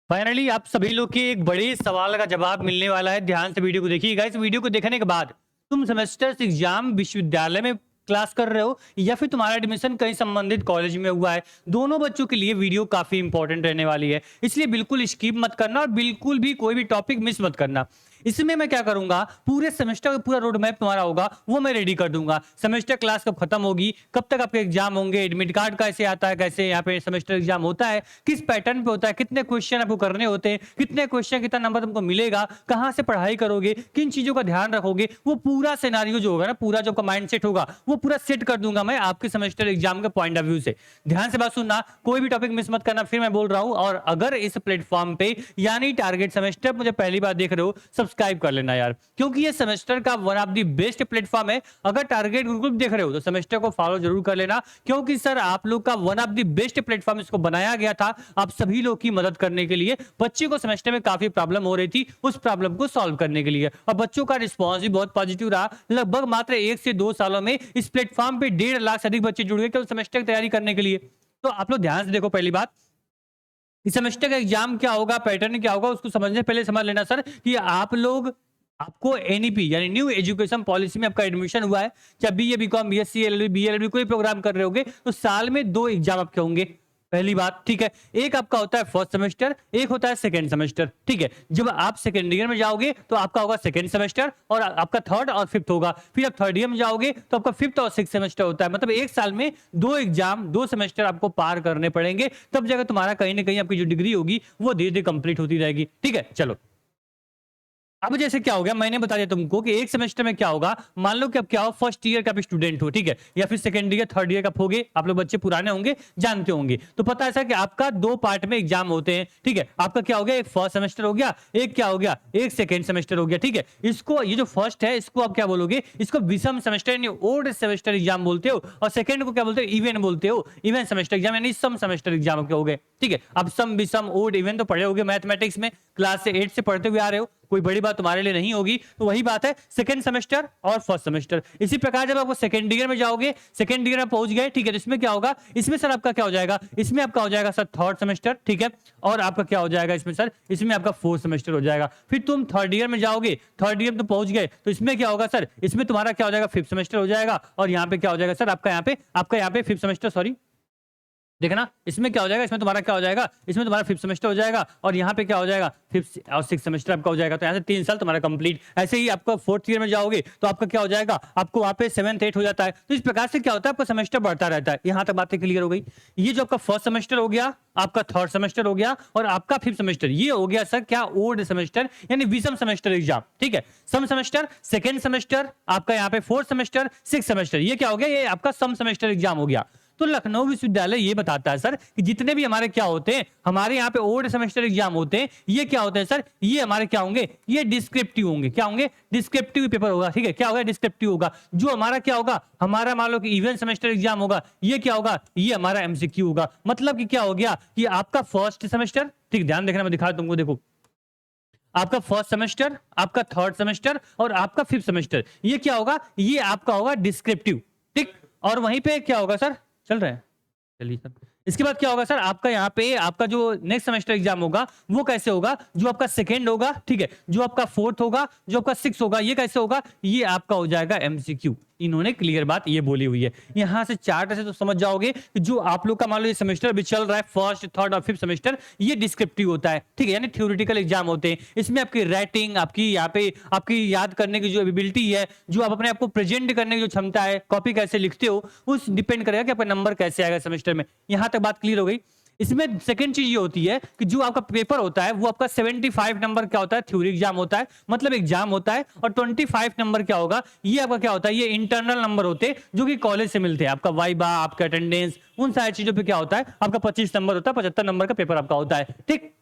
Finally आप सभी लोग के एक बड़े सवाल का जवाब मिलने वाला है। ध्यान से वीडियो को देखिएगा। इस वीडियो को देखने के बाद तुम सेमेस्टर्स एग्जाम विश्वविद्यालय में क्लास कर रहे हो या फिर तुम्हारा एडमिशन कहीं संबंधित कॉलेज में हुआ है, दोनों बच्चों के लिए वीडियो काफी इंपॉर्टेंट रहने वाली है। इसलिए बिल्कुल स्किप मत करना और बिल्कुल भी कोई भी टॉपिक मिस मत करना। इसमें मैं क्या करूंगा, पूरे सेमेस्टर का पूरा रोड मैप तुम्हारा होगा वो मैं रेडी कर दूंगा। सेमेस्टर क्लास कब खत्म होगी, कब तक आपके एग्जाम होंगे, एडमिट कार्ड कैसे आता है, कैसे यहाँ पे सेमेस्टर एग्जाम होता है, किस पैटर्न पे होता है, कितने क्वेश्चन आपको करने होते हैं, कितने क्वेश्चन कितना नंबर तुमको मिलेगा, कहाँ से पढ़ाई करोगे, किन चीजों का ध्यान रखोगे, वो पूरा सिनेरियो जो होगा ना, पूरा जो माइंड सेट होगा वो पूरा सेट कर दूंगा मैं आपके सेमेस्टर एग्जाम के पॉइंट ऑफ व्यू से। ध्यान से बात सुनना, कोई भी टॉपिक मिस मत करना, फिर मैं बोल रहा हूं। और अगर इस प्लेटफॉर्म पे यानी टारगेट सेमेस्टर मुझे पहली बार देख रहे हो, सब्सक्राइब कर लेना यार, क्योंकि ये सेमेस्टर का one of the best platform है। अगर टारगेट ग्रुप देख रहे हो तो सेमेस्टर को फॉलो जरूर कर लेना, क्योंकि सर आप लोग का one of the best platform इसको बनाया गया था आप सभी लोग की मदद करने के लिए। बच्चे को सेमेस्टर में काफी प्रॉब्लम हो रही थी, उस प्रॉब्लम को सॉल्व करने के लिए, और बच्चों का रिस्पॉन्स भी बहुत पॉजिटिव रहा। लगभग मात्र 1 से 2 सालों में इस प्लेटफॉर्म पे 1.5 लाख से अधिक बच्चे जुड़ गए केवल सेमेस्टर की तैयारी करने के लिए। तो आप लोग ध्यान से देखो, पहली बात, इस सेमेस्टर का एग्जाम क्या होगा, पैटर्न क्या होगा, उसको समझने पहले समझ लेना सर कि आप लोग, आपको एनईपी यानी न्यू एजुकेशन पॉलिसी में आपका एडमिशन हुआ है, चाहे BA BCom BSc LLB BLLB कोई प्रोग्राम कर रहे होगे, तो साल में 2 एग्जाम आपके होंगे। पहली बात, ठीक है। एक आपका होता है फर्स्ट सेमेस्टर, एक होता है सेकंड सेमेस्टर, ठीक है। जब आप सेकंड ईयर में जाओगे तो आपका होगा सेकंड सेमेस्टर और आपका थर्ड और फिफ्थ होगा। फिर आप थर्ड ईयर में जाओगे तो आपका फिफ्थ और सिक्स सेमेस्टर होता है। मतलब एक साल में 2 एग्जाम, 2 सेमेस्टर आपको पार करने पड़ेंगे, तब जाकर तुम्हारा कहीं ना कहीं आपकी जो डिग्री होगी वो धीरे धीरे कंप्लीट होती रहेगी, ठीक है। चलो, अब जैसे क्या हो गया, मैंने बता दिया तुमको कि एक सेमेस्टर में क्या होगा। मान लो कि अब क्या हो, फर्स्ट ईयर का भी स्टूडेंट हो, ठीक है, या फिर सेकंड ईयर थर्ड ईयर का होगे, आप लोग बच्चे पुराने होंगे, जानते होंगे, तो पता है सर कि आपका 2 पार्ट में एग्जाम होते हैं, ठीक है। आपका क्या हो गया, एक फर्स्ट सेमेस्टर हो गया, एक क्या हो गया, एक सेकंड सेमेस्टर हो गया, ठीक है। इसको, ये जो फर्स्ट है इसको आप क्या बोलोगे, इसको विषम सेमेस्टर यानी ओल्ड सेमेस्टर एग्जाम बोलते हो, और सेकंड को क्या बोलते हो, इवन बोलते हो, इवन सेमेस्टर एग्जाम यानी सम सेमेस्टर एग्जाम के हो गए, ठीक है। अब सम विषम ओड इवन तो पढ़े होगे मैथमेटिक्स में, क्लास से 8 से पढ़ते हुए आ रहे हो, कोई बड़ी बात तुम्हारे लिए नहीं होगी। तो वही बात है सेकंड सेमेस्टर और फर्स्ट सेमेस्टर। इसी प्रकार जब आपको सेकंड ईयर में जाओगे, सेकंड ईयर में पहुंच गए, ठीक है, तो इसमें क्या होगा, इसमें सर आपका क्या हो जाएगा, इसमें आपका हो जाएगा सर थर्ड सेमेस्टर, ठीक है। और आपका क्या हो जाएगा इसमें सर, इसमें आपका फोर्थ सेमेस्टर हो जाएगा। फिर तुम थर्ड ईयर में जाओगे, थर्ड ईयर में तो पहुंच गए, तो इसमें क्या होगा सर, इसमें तुम्हारा क्या हो जाएगा, फिफ्थ सेमेस्टर हो जाएगा। और यहाँ पे क्या हो जाएगा सर, आपका यहाँ पे फिफ्थ सेमेस्टर, सॉरी, देखना इसमें क्या हो जाएगा, इसमें तुम्हारा क्या हो जाएगा, इसमें तुम्हारा फिफ्थ सेमेस्टर हो जाएगा, और यहाँ पे क्या हो जाएगा, फिफ्थ और सिक्स सेमेस्टर आपका हो जाएगा। तो यहाँ से 3 साल तुम्हारा कंप्लीट। ऐसे ही आपका फोर्थ ईयर में जाओगे तो आपका क्या हो जाएगा, आपको वहाँ पे 7th 8 हो जाता है। तो इस प्रकार से क्या होता है, आपका सेमेस्टर बढ़ता रहता है। यहाँ तक बातें क्लियर हो गई। ये जो आपका फर्स्ट सेमेस्टर हो गया, आपका थर्ड सेमेस्टर हो गया, और आपका फिफ्थ सेमेस्टर, ये हो गया सर क्या, ओल्ड सेमेस्टर यानी विषम सेमेस्टर एग्जाम, ठीक है। सम सेमेस्टर, सेकेंड सेमेस्टर, आपका यहाँ पे फोर्थ सेमेस्टर, सिक्स सेमेस्टर, ये क्या हो गया, ये आपका सम सेमेस्टर एग्जाम हो गया। तो लखनऊ विश्वविद्यालय ये बताता है सर कि जितने भी हमारे क्या होते हैं, हमारे यहाँ पे ओल्ड सेमेस्टर एग्जाम होते हैं, ये क्या होते हैं सर, ये हमारे क्या होंगे, ये डिस्क्रिप्टिव होंगे। क्या होंगे, डिस्क्रिप्टिव पेपर होगा, ठीक है। क्या होगा, डिस्क्रिप्टिव होगा। जो हमारा क्या होगा, हमारा मान लो कि इवन सेमेस्टर एग्जाम होगा, ये क्या होगा, ये हमारा एमसीक्यू होगा। मतलब कि क्या हो गया कि आपका फर्स्ट सेमेस्टर, ठीक, ध्यान देखना, मैं दिखा तुमको, देखो आपका फर्स्ट सेमेस्टर, आपका थर्ड सेमेस्टर और आपका फिफ्थ सेमेस्टर, ये क्या होगा, ये आपका होगा डिस्क्रिप्टिव, ठीक। और वहीं पे क्या होगा सर, चल रहा है, चलिए सर, इसके बाद क्या होगा सर, आपका यहाँ पे आपका जो नेक्स्ट सेमेस्टर एग्जाम होगा वो कैसे होगा, जो आपका सेकेंड होगा, ठीक है, जो आपका फोर्थ होगा, जो आपका सिक्स होगा, ये कैसे होगा, ये आपका हो जाएगा एमसीक्यू। इन्होंने क्लियर बात ये बोली हुई है। यहां से चार्ट से तो समझ जाओगे कि जो आप लोग का मान लो ये सेमेस्टर अभी चल रहा है, फर्स्ट थर्ड और फिफ्थ सेमेस्टर, ये डिस्क्रिप्टिव होता है, ठीक है, यानी थ्योरेटिकल एग्जाम होते हैं। इसमें आपकी राइटिंग, आपकी यहाँ पे आपकी याद करने की जो एबिलिटी है, जो आप अपने आप को प्रेजेंट करने की जो क्षमता है, कॉपी कैसे लिखते हो, उस डिपेंड करेगा कि आपका नंबर कैसे आएगा सेमेस्टर में। यहां तक बात क्लियर हो गई। इसमें सेकंड चीज ये होती है कि जो आपका पेपर होता है वो आपका 75 नंबर क्या होता है, थ्योरी एग्जाम होता है, मतलब एग्जाम होता है। और 25 नंबर क्या होगा, ये आपका क्या होता है, ये इंटरनल नंबर होते हैं जो कि कॉलेज से मिलते हैं। आपका वाइबा, आपका अटेंडेंस, उन सारी चीजों पे क्या होता है, आपका 25 नंबर होता है, 75 नंबर का पेपर आपका होता है, ठीक।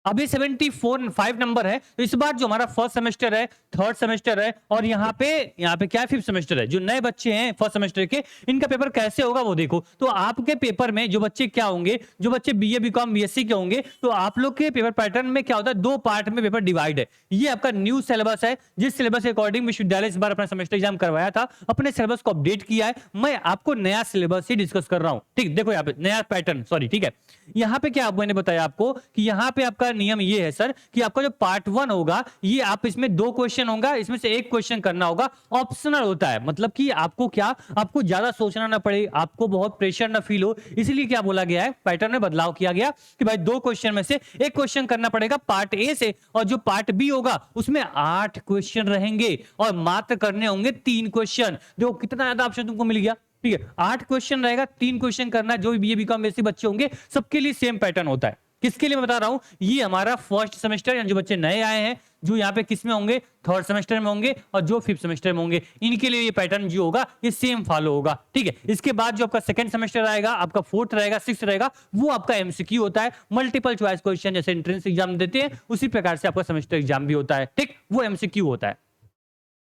अब ये 75 नंबर है, तो इस बार जो हमारा फर्स्ट सेमेस्टर है, थर्ड सेमेस्टर है और यहाँ पे क्या फिफ्थ सेमेस्टर है, जो नए बच्चे हैं फर्स्ट सेमेस्टर के, इनका पेपर कैसे होगा वो देखो। तो आपके पेपर में जो बच्चे क्या होंगे, जो बच्चे बीए बीकॉम बीएससी के होंगे, तो आप लोग के पेपर पैटर्न में क्या होता है, 2 पार्ट में पेपर डिवाइड है। ये आपका न्यू सिलेबस है, जिस सिलेबस के अकॉर्डिंग विश्वविद्यालय इस बार अपना सेमेस्टर एग्जाम करवाया था, अपने सिलेबस को अपडेट किया है। मैं आपको नया सिलेबस ही डिस्कस कर रहा हूं, ठीक। देखो यहाँ पे नया पैटर्न, सॉरी, ठीक है। यहाँ पे क्या मैंने बताया आपको कि यहाँ पे आपका नियम ये है सर कि आपका जो पार्ट 1 होगा, ये आप इसमें 2 क्वेश्चन होगा, इसमें से 1 क्वेश्चन करना होगा, ऑप्शनल होता है। मतलब कि आपको ज्यादा सोचना ना पड़े, आपको बहुत प्रेशर ना फील हो, इसलिए क्या बोला गया है, पैटर्न में बदलाव किया गया कि भाई 2 क्वेश्चन में से 1 क्वेश्चन करना पड़ेगा पार्ट ए से, और जो पार्ट बी होगा उसमें 8 क्वेश्चन रहेंगे और मात्र करने होंगे 3 क्वेश्चन। देखो कितना ज्यादा ऑप्शन तुमको मिल गया, ठीक है। 8 क्वेश्चन रहेगा, 3 क्वेश्चन करना, जो बीए बीकॉम बीएससी बच्चे होंगे सबके लिए सेम पैटर्न होता है। किसके लिए मैं बता रहा हूं, ये हमारा फर्स्ट सेमेस्टर, जो बच्चे नए आए हैं, जो यहाँ पे किस में होंगे, थर्ड सेमेस्टर में होंगे और जो फिफ्थ सेमेस्टर में होंगे, इनके लिए ये पैटर्न जो होगा ये सेम फॉलो होगा, ठीक है। इसके बाद जो आपका सेकंड सेमेस्टर आएगा, आपका फोर्थ रहेगा, सिक्स्थ रहेगा, वो आपका एमसीक्यू होता है, मल्टीपल चॉइस क्वेश्चन, जैसे एंट्रेंस एग्जाम देते हैं उसी प्रकार से आपका सेमेस्टर एग्जाम भी होता है, ठीक। वो एमसीक्यू होता है,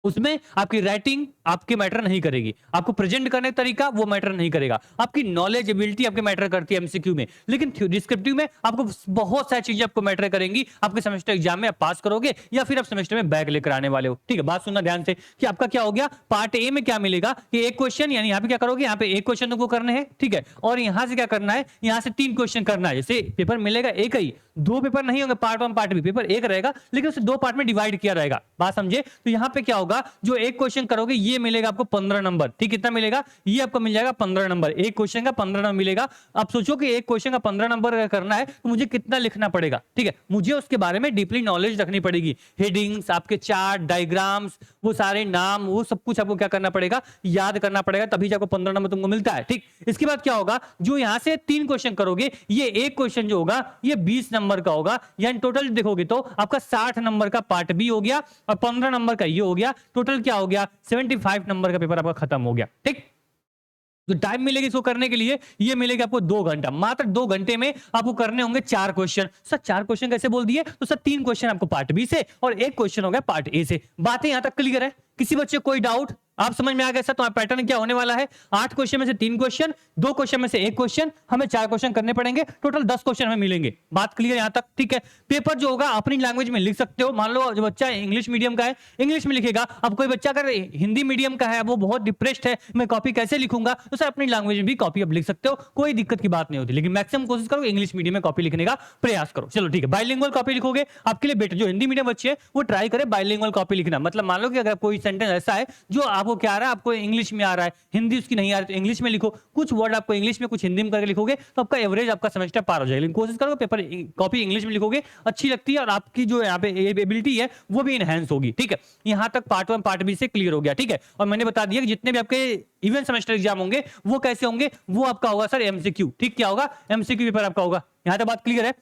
उसमें आपकी राइटिंग आपके मैटर नहीं करेगी, आपको प्रेजेंट करने का तरीका वो मैटर नहीं करेगा, आपकी नॉलेज एबिलिटी आपके मैटर करती है एमसीक्यू में। लेकिन डिस्क्रिप्टिव में आपको बहुत सारी चीजें आपको मैटर करेंगी, आपके सेमेस्टर एग्जाम में आप पास करोगे या फिर आप सेमेस्टर में बैक लेकर आने वाले हो, ठीक है। बात सुनना ध्यान से कि आपका क्या हो गया, पार्ट ए में क्या मिलेगा कि 1 क्वेश्चन, यानी यहाँ पे क्या करोगे, यहाँ पे 1 क्वेश्चन तुमको करने हैं, ठीक है। और यहाँ से क्या करना है, यहाँ से 3 क्वेश्चन करना है। जैसे पेपर मिलेगा एक ही, 2 पेपर नहीं होंगे, पार्ट 1 पार्ट बी, पेपर एक रहेगा लेकिन उसे 2 पार्ट में डिवाइड किया रहेगा। बात समझे। तो यहाँ पे क्या होगा, जो 1 क्वेश्चन करोगे ये मिलेगा आपको 15 नंबर, ठीक। कितना मिलेगा, ये आपको मिल जाएगा 15 नंबर, 1 क्वेश्चन का 15 नंबर मिलेगा। अब सोचो कि 1 क्वेश्चन का 15 नंबर अगर करना है तो मुझे कितना लिखना पड़ेगा, ठीक है। मुझे उसके बारे में डीपली नॉलेज रखनी पड़ेगी, हेडिंग्स, आपके चार्ट, डायग्राम्स, वो सारे नाम, वो सब कुछ आपको क्या करना पड़ेगा, याद करना पड़ेगा, तभी जाकर 15 नंबर तुमको मिलता है, ठीक। इसके बाद क्या होगा, जो यहां से 3 क्वेश्चन करोगे, ये 1 क्वेश्चन जो होगा ये 20 नंबर का होगा, यानी टोटल देखोगे तो आपका 60 नंबर का पार्ट बी हो गया और 15 नंबर का ये हो गया, टोटल क्या हो गया, 75 नंबर का पेपर आपका खत्म हो गया, ठीक। जो टाइम मिलेगी इसको करने के लिए, ये मिलेगा आपको 2 घंटा, मात्र 2 घंटे में आपको करने होंगे 4 क्वेश्चन। सर 4 क्वेश्चन कैसे बोल दिए, तो सर 3 क्वेश्चन आपको पार्ट बी से और 1 क्वेश्चन हो गया पार्ट ए से। बातें यहां तक क्लियर है, किसी बच्चे कोई डाउट, आप समझ में आ गया। सर तुम्हारा पैटर्न क्या होने वाला है, 8 क्वेश्चन में से 3 क्वेश्चन, 2 क्वेश्चन में से 1 क्वेश्चन, हमें 4 क्वेश्चन करने पड़ेंगे, टोटल 10 क्वेश्चन हमें मिलेंगे। बात क्लियर यहां तक, ठीक है। पेपर जो होगा अपनी लैंग्वेज में लिख सकते हो, मान लो जो बच्चा इंग्लिश मीडियम का है इंग्लिश में लिखेगा, अब कोई बच्चा अगर हिंदी मीडियम का है, वो बहुत डिप्रेस्ड है, मैं कॉपी कैसे लिखूंगा, तो सर अपनी लैंग्वेज में भी कॉपी आप लिख सकते हो, कोई दिक्कत की बात नहीं होती। लेकिन मैक्सिमम कोशिश करो इंग्लिश मीडियम में कॉपी लिखने का प्रयास करो, चलो ठीक है। बाइलिंगुअल कॉपी लिखोगे, आपके लिए बेटर, जो हिंदी मीडियम बच्चे हैं वो ट्राई करे बाइलिंगुअल कॉपी लिखना। मतलब मान लो कि अगर कोई सेंटेंस ऐसा है जो आपको क्या आ रहा है, आपको इंग्लिश में आ रहा है, हिंदी उसकी नहीं आ रही, तो इंग्लिश में लिखो, कुछ वर्ड आपको इंग्लिश में कुछ हिंदी में करके लिखोगे तो आपका एवरेज आपका सेमेस्टर पार हो जाएगा। लेकिन कोशिश करो पेपर कॉपी इंग्लिश में लिखोगे, अच्छी लगती है और आपकी जो यहाँ पे एबिलिटी है वो भी इनहेंस होगी, ठीक है। यहां तक पार्ट 1 पार्ट बी से क्लियर हो गया, ठीक है। और मैंने बता दिया कि जितने भी आपके इवन सेमेस्टर एग्जाम होंगे वो कैसे होंगे, वो आपका होगा सर एमसीक्यू, ठीक। क्या होगा, एमसीक्यू पेपर आपका होगा। यहां तक बात क्लियर है।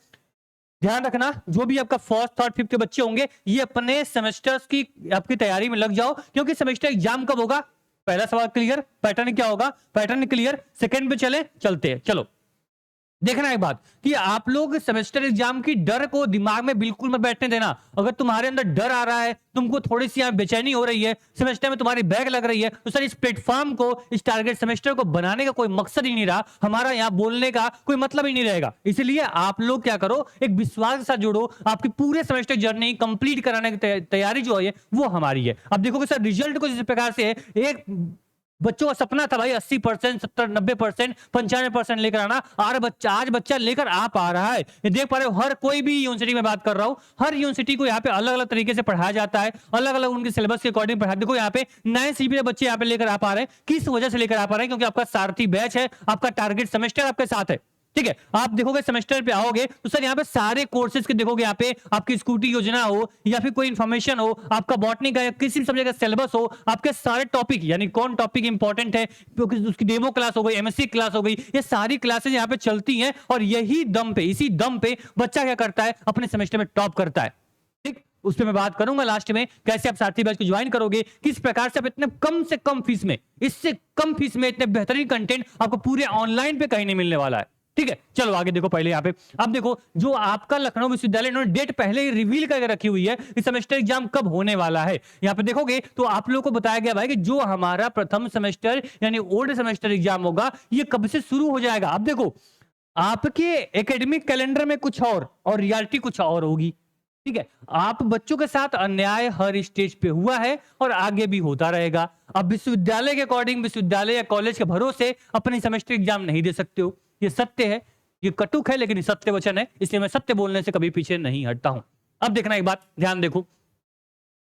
ध्यान रखना, जो भी आपका फर्स्ट थर्ड फिफ्थ के बच्चे होंगे, ये अपने सेमेस्टर्स की आपकी तैयारी में लग जाओ, क्योंकि सेमेस्टर एग्जाम कब होगा, पहला सवाल क्लियर, पैटर्न क्या होगा, पैटर्न क्लियर, सेकंड पे चलते हैं। चलो देखना एक बात कि आप लोग सेमेस्टर एग्जाम की डर को दिमाग में बिल्कुल मत बैठने देना। अगर तुम्हारे अंदर डर आ रहा है, तुमको थोड़ी सी बेचैनी हो रही है, सेमेस्टर में तुम्हारी बैक लग रही है, तो सर इस प्लेटफॉर्म को, इस टारगेट सेमेस्टर को बनाने का कोई मकसद ही नहीं रहा, हमारा यहाँ बोलने का कोई मतलब ही नहीं रहेगा। इसलिए आप लोग क्या करो, एक विश्वास के साथ जुड़ो, आपकी पूरे सेमेस्टर जर्नी कंप्लीट कराने की तैयारी जो है वो हमारी है। अब देखोगे सर रिजल्ट को जिस प्रकार से है, एक बच्चों का सपना था भाई 80%, 70%, 90%, 95% लेकर आना, आज बच्चा लेकर आ पा रहा है। ये देख पा रहे हो, हर कोई भी यूनिवर्सिटी में बात कर रहा हूं, हर यूनिवर्सिटी को यहाँ पे अलग अलग तरीके से पढ़ाया जाता है, अलग अलग उनके सिलेबस के अकॉर्डिंग पढ़ाया। देखो यहाँ पे नए सीपीए बच्चे यहाँ पे लेकर आ पा रहे हैं, किस वजह से लेकर आ पा रहे हैं, क्योंकि आपका सारथी बैच है, आपका टारगेट सेमेस्टर आपके साथ है, ठीक है। आप देखोगे सेमेस्टर पे आओगे तो सर यहाँ पे सारे कोर्सेज के देखोगे, यहाँ पे आपकी स्कूटी योजना हो या फिर कोई इंफॉर्मेशन हो, आपका बॉटनी का या किसी भी सब्जेक्ट का सिलेबस हो, आपके सारे टॉपिक, यानी कौन टॉपिक इंपॉर्टेंट है, उसकी डेमो क्लास हो गई, एमएससी क्लास हो गई, ये सारी क्लासेज यहाँ पे चलती हैं। और यही दम पे, इसी दम पे बच्चा क्या करता है, अपने सेमेस्टर में टॉप करता है, ठीक। उस पर मैं बात करूंगा लास्ट में, कैसे आप सारथी बैच को ज्वाइन करोगे, किस प्रकार से आप इतने कम से कम फीस में, इससे कम फीस में इतने बेहतरीन कंटेंट आपको पूरे ऑनलाइन पे कहीं नहीं मिलने वाला है, ठीक है, चलो आगे देखो। पहले यहाँ पे अब देखो, जो आपका लखनऊ विश्वविद्यालय इन्होंने डेट पहले ही रिवील करके रखी हुई है कि सेमेस्टर एग्जाम कब होने वाला है। यहाँ पे देखोगे तो आप लोगों को बताया गया भाई कि जो हमारा प्रथम सेमेस्टर यानी ओल्ड सेमेस्टर एग्जाम होगा ये कब से शुरू हो जाएगा। अब देखो, आपके एकेडमिक कैलेंडर में कुछ और रियलिटी कुछ और होगी। ठीक है, आप बच्चों के साथ अन्याय हर स्टेज पे हुआ है और आगे भी होता रहेगा। अब विश्वविद्यालय के अकॉर्डिंग विश्वविद्यालय या कॉलेज के भरोसे अपने सेमेस्टर एग्जाम नहीं दे सकते हो, ये सत्य है, ये कटुक है लेकिन ये सत्य वचन है, इसलिए मैं सत्य बोलने से कभी पीछे नहीं हटता हूं। अब देखना एक बात, ध्यान देखो,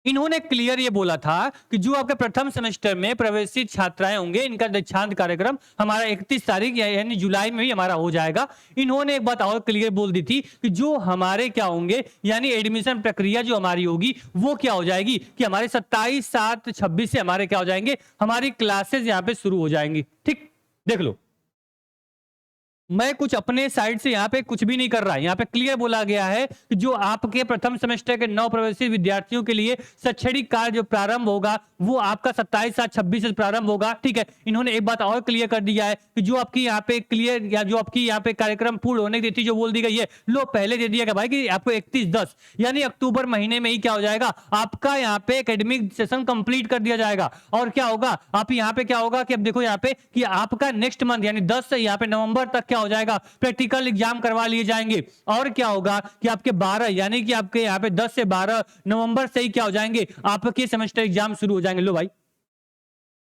इन्होंने क्लियर ये बोला था कि जो आपके प्रथम सेमेस्टर में प्रवेशित छात्राएं होंगे इनका दीक्षांत कार्यक्रम हमारा 31 तारीख यानी जुलाई में ही हमारा हो जाएगा। इन्होंने एक बात और क्लियर बोल दी थी कि जो हमारे क्या होंगे यानी एडमिशन प्रक्रिया जो हमारी होगी वो क्या हो जाएगी कि हमारे 27/7/26 से हमारे क्या हो जाएंगे, हमारी क्लासेस यहाँ पे शुरू हो जाएंगी। ठीक, देख लो, मैं कुछ अपने साइड से यहाँ पे कुछ भी नहीं कर रहा है। यहाँ पे क्लियर बोला गया है कि जो आपके प्रथम सेमेस्टर के नव प्रवेशित विद्यार्थियों के लिए शैक्षणिक कार्य जो प्रारंभ होगा वो आपका 27/7/26 से प्रारंभ होगा। ठीक है, इन्होंने एक बात और क्लियर कर दिया है कि जो आपकी यहाँ पे क्लियर या जो आपकी यहाँ पे कार्यक्रम पूर्ण होने की तिथि जो बोल दी गई है, लो पहले दे दिया गया भाई कि आपको 31/10 यानी अक्टूबर महीने में ही क्या हो जाएगा, आपका यहाँ पे एकेडमिक सेशन कंप्लीट कर दिया जाएगा। और क्या होगा, आप यहाँ पे क्या होगा कि अब देखो यहाँ पे कि आपका नेक्स्ट मंथ यानी 10 से यहाँ पे नवंबर तक क्या हो जाएगा, प्रैक्टिकल एग्जाम करवा लिए जाएंगे। और क्या होगा कि आपके 12 यानी कि आपके यहाँ पे 10 से 12 नवंबर से ही क्या हो जाएंगे, आपके सेमेस्टर एग्जाम शुरू हो जाएंगे। लो भाई,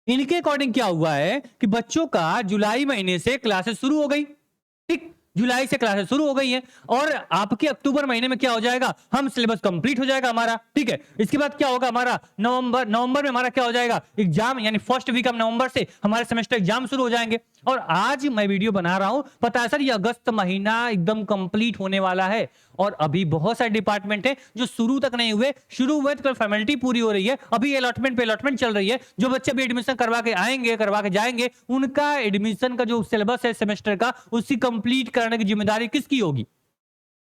इनके अकॉर्डिंग क्या हुआ है कि बच्चों का जुलाई महीने से क्लासेस शुरू हो गई। ठीक, जुलाई से क्लासेस शुरू हो गई हैं और आपके अक्टूबर महीने में क्या हो जाएगा, हम सिलेबस कंप्लीट हो जाएगा हमारा। ठीक है, इसके बाद क्या होगा, हमारा नवंबर में हमारा क्या हो जाएगा एग्जाम यानी फर्स्ट वीक ऑफ नवंबर से हमारे सेमेस्टर एग्जाम शुरू हो जाएंगे। और आज मैं वीडियो बना रहा हूं, पता है सर ये अगस्त महीना एकदम कंप्लीट होने वाला है और अभी बहुत सारे डिपार्टमेंट है जो शुरू तक नहीं हुए, शुरू हुए तो फॉर्मेलिटी पूरी हो रही है, अभी अलॉटमेंट पे अलॉटमेंट चल रही है। जो बच्चे भी एडमिशन करवा के आएंगे, करवा के जाएंगे, उनका एडमिशन का जो सिलेबस है सेमेस्टर का उसकी कंप्लीट करने की जिम्मेदारी किसकी होगी,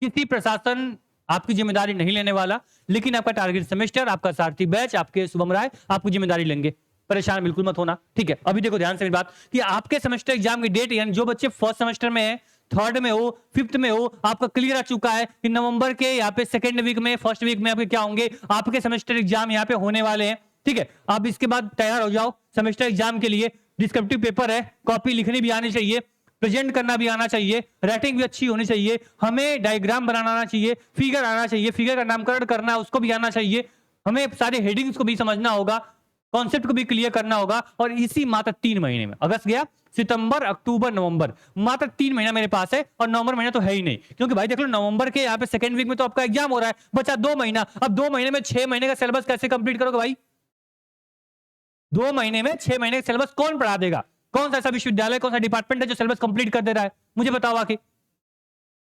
किसी प्रशासन आपकी जिम्मेदारी नहीं लेने वाला, लेकिन आपका टारगेट सेमेस्टर, आपका सारथी बैच, आपके शुभम राय आपकी जिम्मेदारी लेंगे। परेशान बिल्कुल मत होना। ठीक है, अभी देखो ध्यान से मेरी बात कि आपके सेमेस्टर एग्जाम की डेट यानी जो बच्चे फर्स्ट सेमेस्टर में है, थर्ड में हो, फिफ्थ में हो, आपका क्लियर आ चुका है कि नवंबर के यहाँ पे सेकंड वीक में, फर्स्ट वीक में आपके क्या होंगे, आपके सेमेस्टर एग्जाम यहाँ पे होने वाले हैं। ठीक है, अब इसके बाद तैयार हो जाओ सेमेस्टर एग्जाम के लिए। डिस्क्रिप्टिव पेपर है, कॉपी लिखनी भी आनी चाहिए, प्रेजेंट करना भी आना चाहिए, राइटिंग भी अच्छी होनी चाहिए, हमें डायग्राम बनाना आना चाहिए, फिगर आना चाहिए, फिगर का नामकरण करना उसको भी आना चाहिए, हमें सारे हेडिंग्स को भी समझना होगा, कॉन्सेप्ट को भी क्लियर करना होगा। और इसी मात्र 3 महीने में, अगस्त गया, सितंबर, अक्टूबर, नवंबर, मात्र 3 महीना मेरे पास है। और नवंबर महीना तो है ही नहीं, क्योंकि भाई देख लो नवंबर के यहाँ पे सेकंड वीक में तो आपका एग्जाम हो रहा है, बचा 2 महीना। अब 2 महीने में 6 महीने का सिलेबस कैसे कंप्लीट करोगे भाई, 2 महीने में 6 महीने का सिलेबस कौन पढ़ा देगा, कौन सा ऐसा विश्वविद्यालय, कौन सा डिपार्टमेंट है जो सिलेबस कंप्लीट कर दे रहा है, मुझे बताओ आके।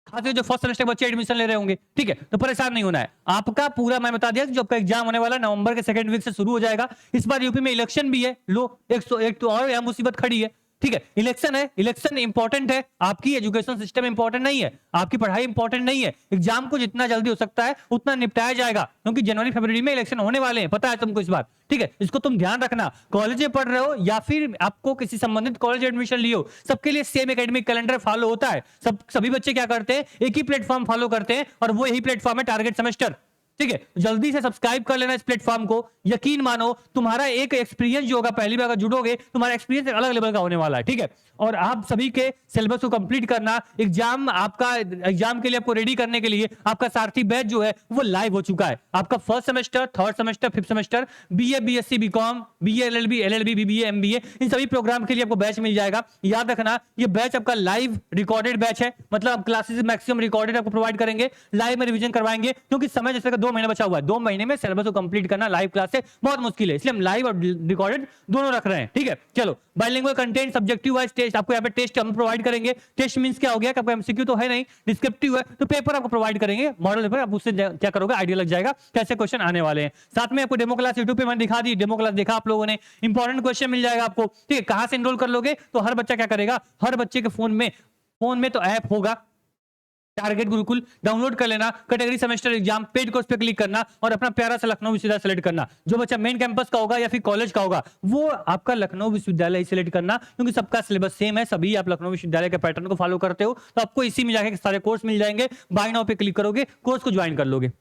खास जो फर्स्ट सेमेस्टर बच्चे एडमिशन ले रहे होंगे, ठीक है, तो परेशान नहीं होना है। आपका पूरा मैं बता दिया जो आपका एग्जाम होने वाला नवंबर के सेकंड वीक से शुरू हो जाएगा। इस बार यूपी में इलेक्शन भी है, लो 101 तो और यहाँ मुसीबत खड़ी है। ठीक है, इलेक्शन है, इलेक्शन इंपॉर्टेंट है, आपकी एजुकेशन सिस्टम इंपॉर्टेंट नहीं है, आपकी पढ़ाई इंपॉर्टेंट नहीं है। एग्जाम को जितना जल्दी हो सकता है उतना निपटाया जाएगा, क्योंकि जनवरी फरवरी में इलेक्शन होने वाले हैं, पता है तुमको इस बात। ठीक है, इसको तुम ध्यान रखना। कॉलेज में पढ़ रहे हो या फिर आपको किसी संबंधित कॉलेज एडमिशन लियो, सबके लिए सेम एकेडमिक कैलेंडर फॉलो होता है। सभी बच्चे क्या करते हैं, एक ही प्लेटफॉर्म फॉलो करते हैं और वो यही प्लेटफॉर्म है टारगेट सेमेस्टर। ठीक है, जल्दी से सब्सक्राइब कर लेना इस प्लेटफॉर्म को। यकीन मानो तुम्हारा एक एक्सपीरियंस जो होगा, पहली बार अगर जुड़ोगे तुम्हारा एक्सपीरियंस अलग लेवल का होने वाला है। ठीक है, और आप सभी के सिलेबस को कंप्लीट करना, एग्जाम आपका एग्जाम के लिए आपको रेडी करने के लिए आपका सारथी बैच जो है वो लाइव हो चुका है। आपका first semester, third semester, fifth semester, BA, BSc, BCom, BA, LLB, LLB, BBA, MBA, इन सभी प्रोग्राम के लिए आपको बैच मिल जाएगा। याद रखना ये बैच आपका लाइव रिकॉर्डेड बैच है, मतलब क्लासेस मैक्सिमम रिकॉर्डेड आपको प्रोवाइड करेंगे, लाइव में रिवीजन करवाएंगे, क्योंकि समय जैसे 2 महीने बचा हुआ है। 2 महीने में सिलेबस को कंप्लीट करना लाइव क्लास से बहुत मुश्किल है, इसलिए हम लाइव और रिकॉर्डेड दोनों रख रहे हैं। ठीक है, चलो bilingual content, subjective wise test, आपको यहाँ पे टेस्ट हम प्रोवाइड करेंगे। टेस्ट मींस क्या हो गया कि आपका एमसीक्यू तो है नहीं, डिस्क्रिप्टिव है, तो पेपर आपको प्रोवाइड करेंगे, मॉडल पेपर। आप उससे क्या करोगे, आइडिया लग जाएगा कैसे क्वेश्चन आने वाले हैं। साथ में आपको डेमो क्लास यूट्यूब पे मैंने दिखा दी, डेमो क्लास देखा आप लोगों ने, इंपॉर्टेंट क्वेश्चन मिल जाएगा आपको। ठीक है, कहां से एनरोल कर लोगे, तो हर बच्चा क्या करेगा, हर बच्चे के फोन में तो ऐप होगा, टारगेट गुरुकुल डाउनलोड कर लेना, category semester exam paid course पे क्लिक करना और अपना प्यारा सा लखनऊ विश्वविद्यालय सेलेक्ट करना। जो बच्चा मेन कैंपस का होगा या फिर कॉलेज का होगा वो आपका लखनऊ विश्वविद्यालय ही सिलेक्ट करना, क्योंकि सबका सिलेबस सेम है, सभी आप लखनऊ विश्वविद्यालय के पैटर्न को फॉलो करते हो, तो आपको इसी में जाके सारे कोर्स मिल जाएंगे। बाय नाउ पे क्लिक करोगे, कोर्स को ज्वाइन कर लोगे।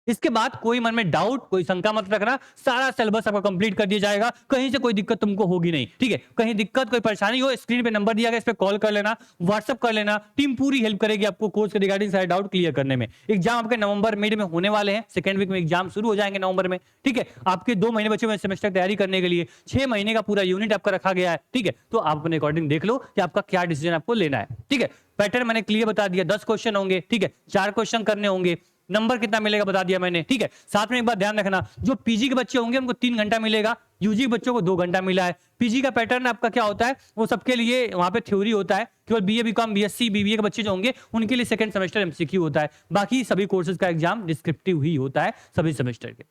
इसके बाद कोई मन में डाउट, कोई शंका मत रखना, सारा सिलेबस आपका कंप्लीट कर दिया जाएगा, कहीं से कोई दिक्कत तुमको होगी नहीं, ठीक है। कहीं दिक्कत कोई परेशानी हो, स्क्रीन पे नंबर दिया गया, इस पे कॉल कर लेना, व्हाट्सअप कर लेना, टीम पूरी हेल्प करेगी आपको कोर्स के रिगार्डिंग सारे डाउट क्लियर करने में। एग्जाम आपके नवंबर मिड में होने वाले हैं, सेकंड वीक में एग्जाम शुरू हो जाएंगे नवंबर में, ठीक है। आपके 2 महीने बचे हुए सेमेस्टर की तैयारी करने के लिए, 6 महीने का पूरा यूनिट आपका रखा गया है, ठीक है। तो आप अपने अकॉर्डिंग देख लो कि आपका क्या डिसीजन आपको लेना है, ठीक है। पैटर्न मैंने क्लियर बता दिया, 10 क्वेश्चन होंगे, ठीक है, 4 क्वेश्चन करने होंगे, नंबर कितना मिलेगा बता दिया मैंने, ठीक है। साथ में एक बात ध्यान रखना, जो पीजी के बच्चे होंगे उनको 3 घंटा मिलेगा, यूजी के बच्चों को 2 घंटा मिला है। पीजी का पैटर्न आपका क्या होता है, वो सबके लिए वहां पे थ्योरी होता है, केवल बीए बीकॉम बीएससी बीबीए के बच्चे जो होंगे उनके लिए सेकंड सेमेस्टर एमसीक्यू होता है, बाकी सभी कोर्सेज का एग्जाम डिस्क्रिप्टिव ही होता है सभी सेमेस्टर के।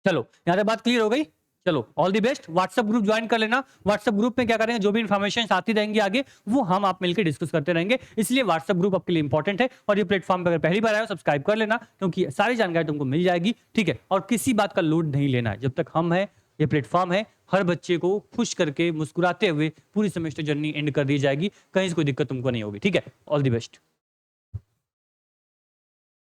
चलो यहां तक बात क्लियर हो गई। चलो all the best. WhatsApp group join कर लेना, व्हाट्सएप ग्रुप में क्या करेंगे, जो भी इन्फॉर्मेशन आती रहेंगी आगे वो हम आप मिलकर डिस्कस करते रहेंगे, इसलिए व्हाट्सएप ग्रुप आपके लिए इंपॉर्टेंट है। और ये प्लेटफॉर्म पर अगर पहली बार आए हो सब्सक्राइब कर लेना, क्योंकि सारी जानकारी तुमको मिल जाएगी, ठीक है। और किसी बात का लोड नहीं लेना है, जब तक हम है ये प्लेटफॉर्म है, हर बच्चे को खुश करके मुस्कुराते हुए पूरी सेमेस्टर जर्नी एंड कर दी जाएगी, कहीं से कोई दिक्कत तुमको नहीं होगी, ठीक है। All the best.